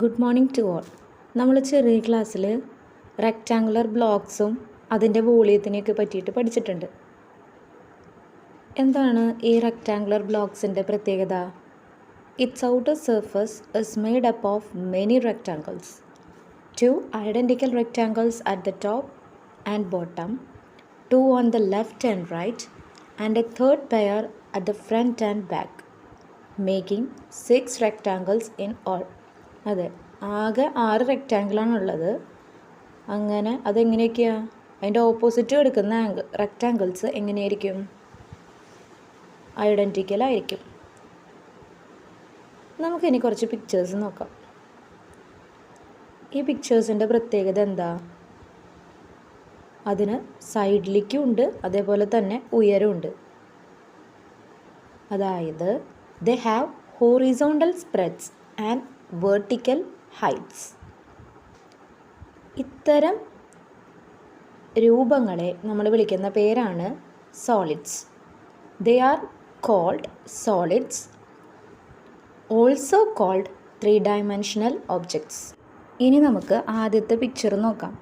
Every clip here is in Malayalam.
Good morning to all. നമ്മൾ ചെറിയ ക്ലാസ്സിൽ റെക്റ്റാങ്കുലർ ബ്ലോക്സും അതിൻ്റെ വോളിയത്തിനെയൊക്കെ പറ്റിയിട്ട് പഠിച്ചിട്ടുണ്ട്. എന്താണ് ഈ റെക്റ്റാങ്കുലർ ബ്ലോക്സിൻ്റെ പ്രത്യേകത? It's outer surface is made up of many rectangles. 2 identical rectangles at the top and bottom, 2 on the left and right, and a third pair at the front and back, making 6 rectangles in all. അതെ, ആകെ 6 റെക്റ്റാങ്കിളാണുള്ളത്. അങ്ങനെ അതെങ്ങനെയൊക്കെയാണ്? അതിൻ്റെ ഓപ്പോസിറ്റ് എടുക്കുന്ന റെക്റ്റാങ്കിൾസ് എങ്ങനെയായിരിക്കും? ഐഡൻറ്റിക്കൽ ആയിരിക്കും. നമുക്കിനി കുറച്ച് പിക്ചേഴ്സ് നോക്കാം. ഈ പിക്ചേഴ്സിൻ്റെ പ്രത്യേകത എന്താ? അതിന് സൈഡിലേക്കും ഉണ്ട്, അതേപോലെ തന്നെ ഉയരമുണ്ട്. അതായത് they have horizontal spreads and vertical heights. ഇത്തരം രൂപങ്ങളെ നമ്മൾ വിളിക്കുന്ന പേരാണ് solids. They are called solids, also called 3-dimensional objects. ഇനി നമുക്ക് ആദ്യത്തെ പിക്ചർ നോക്കാം.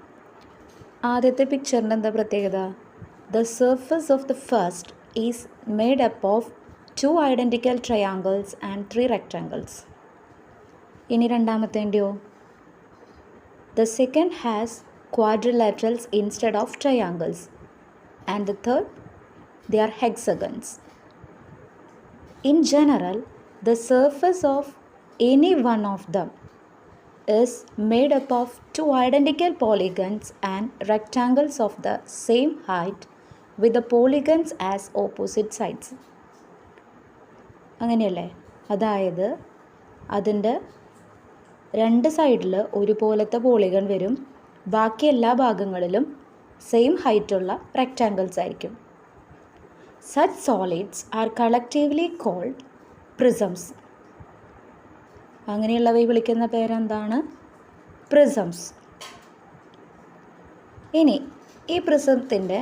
ആദ്യത്തെ പിക്ചറിൻ്റെ എന്താ പ്രത്യേകത? The surface of the first is made up of 2 identical triangles and 3 rectangles. ഇനി രണ്ടാമത്തേൻ്റെയോ? The second has quadrilaterals instead of triangles, and the third, they are hexagons. In general, the surface of any one of them is made up of 2 identical polygons and rectangles of the same height with the polygons as opposite sides. അങ്ങനെയല്ലേ? അതായത് അതിൻ്റെ രണ്ട് സൈഡിൽ ഒരുപോലത്തെ പോളിഗൺ വരും, ബാക്കി എല്ലാ ഭാഗങ്ങളിലും സെയിം ഹൈറ്റുള്ള റെക്റ്റാങ്കിൾസ് ആയിരിക്കും. Such solids are collectively called prisms. അങ്ങനെയുള്ളവയെ വിളിക്കുന്ന പേരെന്താണ്? പ്രിസംസ്. ഇനി ഈ പ്രിസത്തിൻ്റെ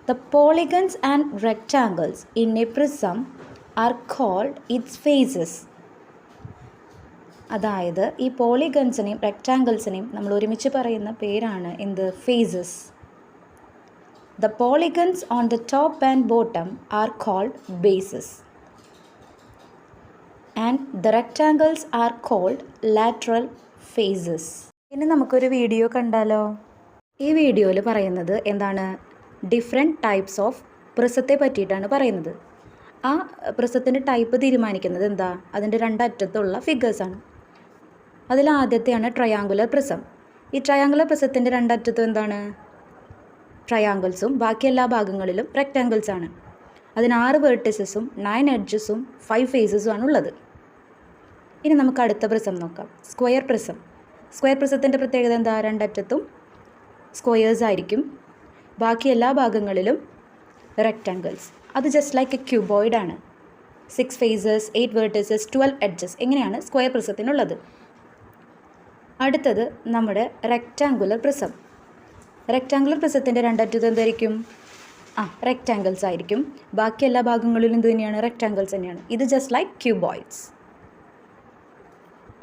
the polygons and rectangles in a prism are called its faces. അതായത് ഈ പോളിഗൺസിനെയും റെക്റ്റാങ്കിൾസിനെയും നമ്മൾ ഒരുമിച്ച് പറയുന്ന പേരാണ് എന്ത്? Faces. The polygons on the top and bottom are called bases, and the rectangles are called lateral faces. ഇനി നമുക്കൊരു വീഡിയോ കണ്ടാലോ? ഈ വീഡിയോയിൽ പറയുന്നത് എന്താണ്? ഡിഫറെൻറ്റ് ടൈപ്സ് ഓഫ് പ്രിസത്തെ പറ്റിയിട്ടാണ് പറയുന്നത്. ആ പ്രിസത്തിൻ്റെ ടൈപ്പ് തീരുമാനിക്കുന്നത് എന്താ? അതിൻ്റെ രണ്ടറ്റത്തുള്ള ഫിഗേഴ്സാണ്. അതിൽ ആദ്യത്തെയാണ് ട്രയാങ്കുലർ പ്രിസം. ഈ ട്രയാങ്കുലർ പ്രിസത്തിൻ്റെ രണ്ടറ്റത്തും എന്താണ്? ട്രയാങ്കിൾസും ബാക്കി എല്ലാ ഭാഗങ്ങളിലും റെക്റ്റാങ്കിൾസാണ്. അതിന് 6 വേർട്ടിസസും 9 എഡ്ജസും 5 ഫേസസും ആണ് ഉള്ളത്. ഇനി നമുക്ക് അടുത്ത പ്രിസം നോക്കാം. Square prism. സ്ക്വയർ പ്രിസത്തിൻ്റെ പ്രത്യേകത എന്താ? രണ്ടറ്റത്തും സ്ക്വയേഴ്സ് ആയിരിക്കും, ബാക്കി എല്ലാ ഭാഗങ്ങളിലും റെക്റ്റാങ്കിൾസ്. അത് ജസ്റ്റ് ലൈക്ക് എ ക്യൂബോയിഡ് ആണ്. 6 ഫേസസ്, 8 വേർട്ടിസസ്, 12 എഡ്ജസ്. എങ്ങനെയാണ് സ്ക്വയർ പ്രിസത്തിനുള്ളത്. അടുത്തത് നമ്മുടെ റെക്റ്റാങ്കുലർ പ്രിസം. റെക്റ്റാങ്കുലർ പ്രിസത്തിൻ്റെ രണ്ടറ്റത്ത് എന്തായിരിക്കും? റെക്റ്റാങ്കിൾസ് ആയിരിക്കും, ബാക്കി എല്ലാ ഭാഗങ്ങളിലും ഇത് തന്നെയാണ്, റെക്റ്റാങ്കിൾസ് തന്നെയാണ്. ഇത് ജസ്റ്റ് ലൈക്ക് ക്യൂബോയിഡ്സ്.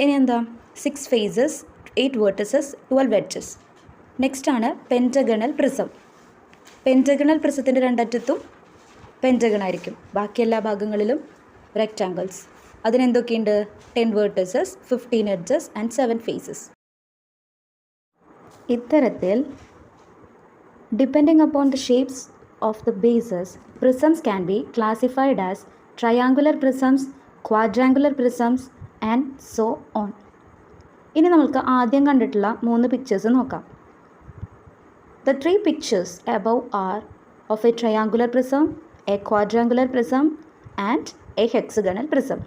ഇനി എന്താ? 6 ഫേസസ്, 8 വേർട്ടിസസ്, 12 എഡ്ജസ്. നെക്സ്റ്റ് ആണ് പെൻറ്റഗണൽ പ്രിസം. പെൻറ്റഗണൽ പ്രിസത്തിൻ്റെ രണ്ടറ്റത്തും പെൻറ്റഗൺ ആയിരിക്കും, ബാക്കി എല്ലാ ഭാഗങ്ങളിലും റെക്റ്റാങ്കിൾസ്. അതിനെന്തൊക്കെയുണ്ട്? 10 വേർട്ടിസസ്, 15 എഡ്ജസ് ആൻഡ് 7 ഫേസസ്. ഇത്തരത്തിൽ depending upon the shapes of the bases, prisms can be classified as triangular prisms, quadrangular prisms and so on. ഇനി നമുക്ക് ആദ്യം കണ്ടിട്ടുള്ള 3 പിക്ചേഴ്സ് നോക്കാം. The 3 pictures above are of a triangular prism, a quadrangular prism and a hexagonal prism.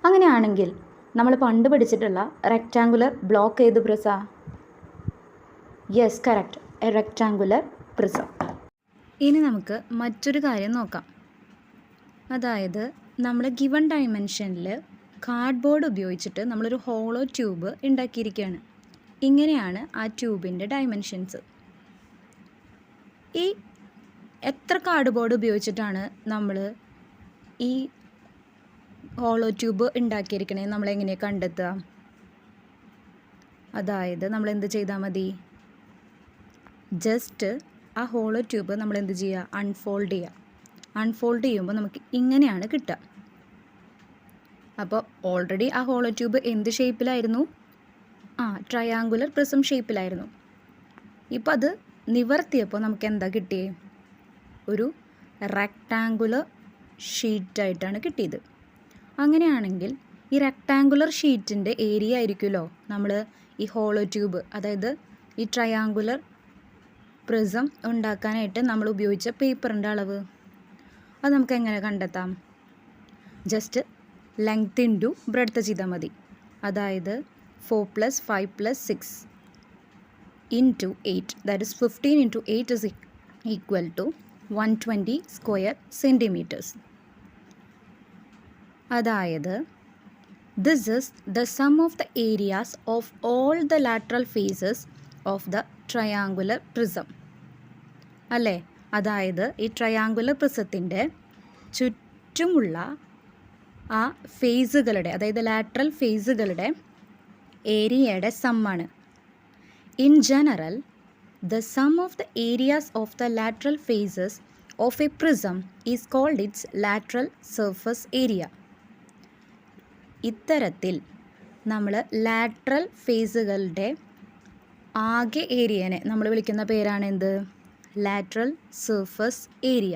അങ്ങനെയാണെങ്കിൽ നമ്മൾ പണ്ട് പഠിച്ചിട്ടുള്ള റെക്റ്റാങ്കുലർ ബ്ലോക്ക് ഏത് prism? Yes, correct, a rectangular prism. ഇനി നമുക്ക് മറ്റൊരു കാര്യം നോക്കാം. അതായത് നമ്മൾ ഗിവൺ ഡയമെൻഷനിൽ കാർഡ്ബോർഡ് ഉപയോഗിച്ചിട്ട് നമ്മളൊരു ഹോളോ ട്യൂബ് ഉണ്ടാക്കിയിരിക്കുകയാണ്. ഇങ്ങനെയാണ് ആ ട്യൂബിൻ്റെ ഡയമെൻഷൻസ്. ഈ എത്ര കാർഡ്ബോർഡ് ഉപയോഗിച്ചിട്ടാണ് നമ്മൾ ഈ ഹോളോ ട്യൂബ് ഉണ്ടാക്കിയിരിക്കണേ നമ്മളെങ്ങനെയാണ് കണ്ടെത്തുക? അതായത് നമ്മൾ എന്ത് ചെയ്താൽ മതി, ജസ്റ്റ് ആ ഹോളോ ട്യൂബ് നമ്മൾ എന്ത് ചെയ്യുക, അൺഫോൾഡ് ചെയ്യുക. അൺഫോൾഡ് ചെയ്യുമ്പോൾ നമുക്ക് ഇങ്ങനെയാണ് കിട്ടുക. അപ്പോൾ ഓൾറെഡി ആ ഹോളോ ട്യൂബ് എന്ത് ഷേപ്പിലായിരുന്നു, ട്രയാങ്കുലർ പ്രിസം ഷേപ്പിലായിരുന്നു. ഇപ്പോൾ അത് നിവർത്തിയപ്പോൾ നമുക്ക് എന്താ കിട്ടിയേ, ഒരു റെക്ടാങ്കുലർ ഷീറ്റായിട്ടാണ് കിട്ടിയത്. അങ്ങനെയാണെങ്കിൽ ഈ റെക്ടാങ്കുലർ ഷീറ്റിൻ്റെ ഏരിയ ആയിരിക്കുമല്ലോ നമ്മൾ ഈ ഹോളോ ട്യൂബ്, അതായത് ഈ ട്രയാങ്കുലർ പ്രിസം ഉണ്ടാക്കാനായിട്ട് നമ്മൾ ഉപയോഗിച്ച പേപ്പറിൻ്റെ അളവ്. അത് നമുക്ക് എങ്ങനെ കണ്ടെത്താം, ജസ്റ്റ് ലെങ്ത് ഇൻറ്റു ബ്രെഡ്ത്ത് ചെയ്താൽ മതി. അതായത് 4 + 5 + 6 into 8, that is 15 into 8 is equal to 120 square centimeters. അതായത് this is the sum of the areas of all the lateral faces of the triangular prism. അല്ലേ? അതായത് ഈ ട്രയാങ്കുലർ പ്രിസത്തിൻ്റെ ചുറ്റുമുള്ള ആ ഫേസുകളുടെ, അതായത് ലാറ്ററൽ ഫേസുകളുടെ ഏരിയയുടെ സമ്മാണ്. In general, the sum of the areas of the lateral faces of a prism is called its lateral surface area. ഇത്തരത്തിൽ നമ്മൾ ലാറ്ററൽ ഫേസുകളുടെ ആകെ ഏരിയനെ നമ്മൾ വിളിക്കുന്ന പേരാണ് എന്ത്, ലാറ്ററൽ സർഫസ് ഏരിയ.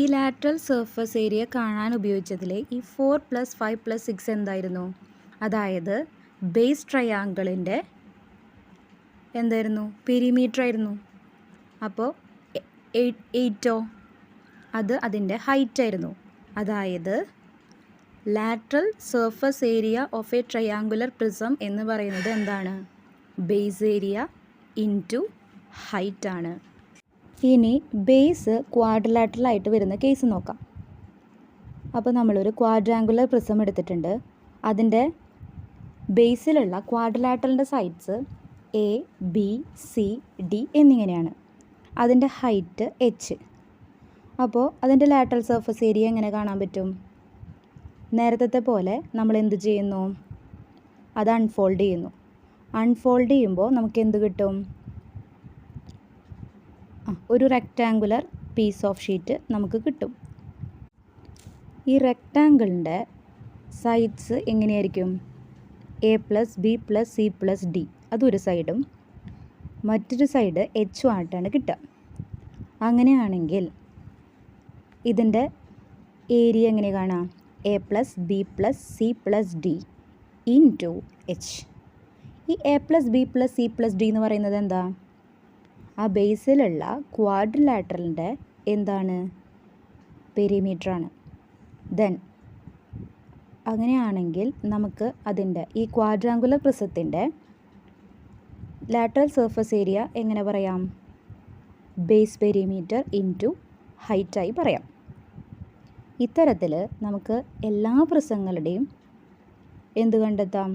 ഈ ലാറ്ററൽ സർഫസ് ഏരിയ കാണാൻ ഉപയോഗിച്ചതിൽ ഈ 4 + 5 + 6 എന്തായിരുന്നു, അതായത് ബേസ് ട്രയാങ്കിളിൻ്റെ എന്തായിരുന്നു, പെരിമീറ്റർ ആയിരുന്നു. അപ്പോൾ 8 അത് അതിൻ്റെ ഹൈറ്റ് ആയിരുന്നു. അതായത് lateral surface area of A triangular prism എന്ന് പറയുന്നത് എന്താണ്, ബേസ് ഏരിയ ഇൻറ്റു ഹൈറ്റ് ആണ്. ഇനി ബേസ് ക്വാഡ്രിലാറ്ററൽ ആയിട്ട് വരുന്ന കേസ് നോക്കാം. അപ്പോൾ നമ്മളൊരു ക്വാഡ്രാങ്കുലർ പ്രിസം എടുത്തിട്ടുണ്ട്. അതിൻ്റെ ബേസിലുള്ള ക്വാഡ്രിലാറ്ററലിൻ്റെ sides A, B, C, D എന്നിങ്ങനെയാണ്. അതിൻ്റെ ഹൈറ്റ് h. അപ്പോൾ അതിൻ്റെ ലാറ്ററൽ സർഫസ് ഏരിയ എങ്ങനെ കാണാൻ പറ്റും, നേരത്തെ പോലെ നമ്മൾ എന്ത് ചെയ്യുന്നു, അത് അൺഫോൾഡ് ചെയ്യുന്നു. അൺഫോൾഡ് ചെയ്യുമ്പോൾ നമുക്ക് എന്ത് കിട്ടും, ഒരു റെക്റ്റാങ്കുലർ പീസ് ഓഫ് ഷീറ്റ് നമുക്ക് കിട്ടും. ഈ റെക്റ്റാങ്കിളിൻ്റെ സൈഡ്സ് എങ്ങനെയായിരിക്കും, A + B + C + D, അതൊരു സൈഡും മറ്റൊരു സൈഡ് എച്ചും ആയിട്ടാണ് കിട്ടുക. അങ്ങനെയാണെങ്കിൽ ഇതിൻ്റെ ഏരിയ എങ്ങനെ കാണാം, A + B + C + D into H. ഈ A + B + C + D എന്ന് പറയുന്നത് എന്താ, ആ ബേസിലുള്ള ക്വാഡ്രിലാറ്ററലിൻ്റെ എന്താണ്, പെരിമീറ്ററാണ്. ദെൻ അങ്ങനെയാണെങ്കിൽ നമുക്ക് അതിൻ്റെ ഈ ക്വാഡ്രാങ്കുലർ പ്രിസത്തിൻ്റെ ലാറ്ററൽ സർഫസ് ഏരിയ എങ്ങനെ പറയാം, ബേസ് പെരിമീറ്റർ ഇൻറ്റു ഹൈറ്റായി പറയാം. ഇത്തരത്തിൽ നമുക്ക് എല്ലാ പ്രിസങ്ങളുടെയും എന്ത് കണ്ടെത്താം,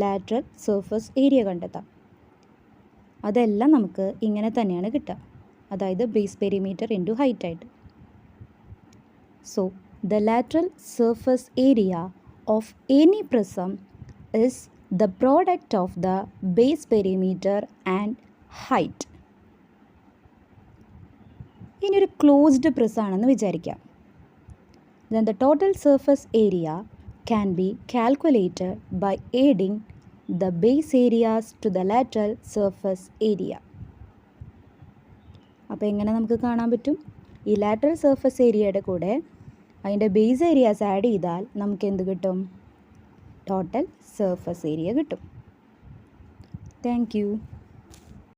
ലാറ്ററൽ സർഫസ് ഏരിയ കണ്ടെത്താം. അതെല്ലാം നമുക്ക് ഇങ്ങനെ തന്നെയാണ് കിട്ടുക, അതായത് ബേസ് പെരിമീറ്റർ ഇൻറ്റു ഹൈറ്റായിട്ട്. So the lateral surface area of any prism is the product of the base perimeter and height. ഇനി ഒരു ക്ലോസ്ഡ് പ്രിസം ആണെന്ന് വിചാരിക്കാം. Then the total surface area can be calculated by adding the base areas to the lateral surface area. അപ്പോൾ എങ്ങനെ നമുക്ക് കാണാൻ പറ്റും, ഈ ലാറ്ററൽ സർഫസ് ഏരിയയുടെ കൂടെ അതിൻ്റെ ബേസ് ഏരിയാസ് ആഡ് ചെയ്താൽ നമുക്ക് എന്ത് കിട്ടും, ടോട്ടൽ സർഫസ് ഏരിയ കിട്ടും. Thank you.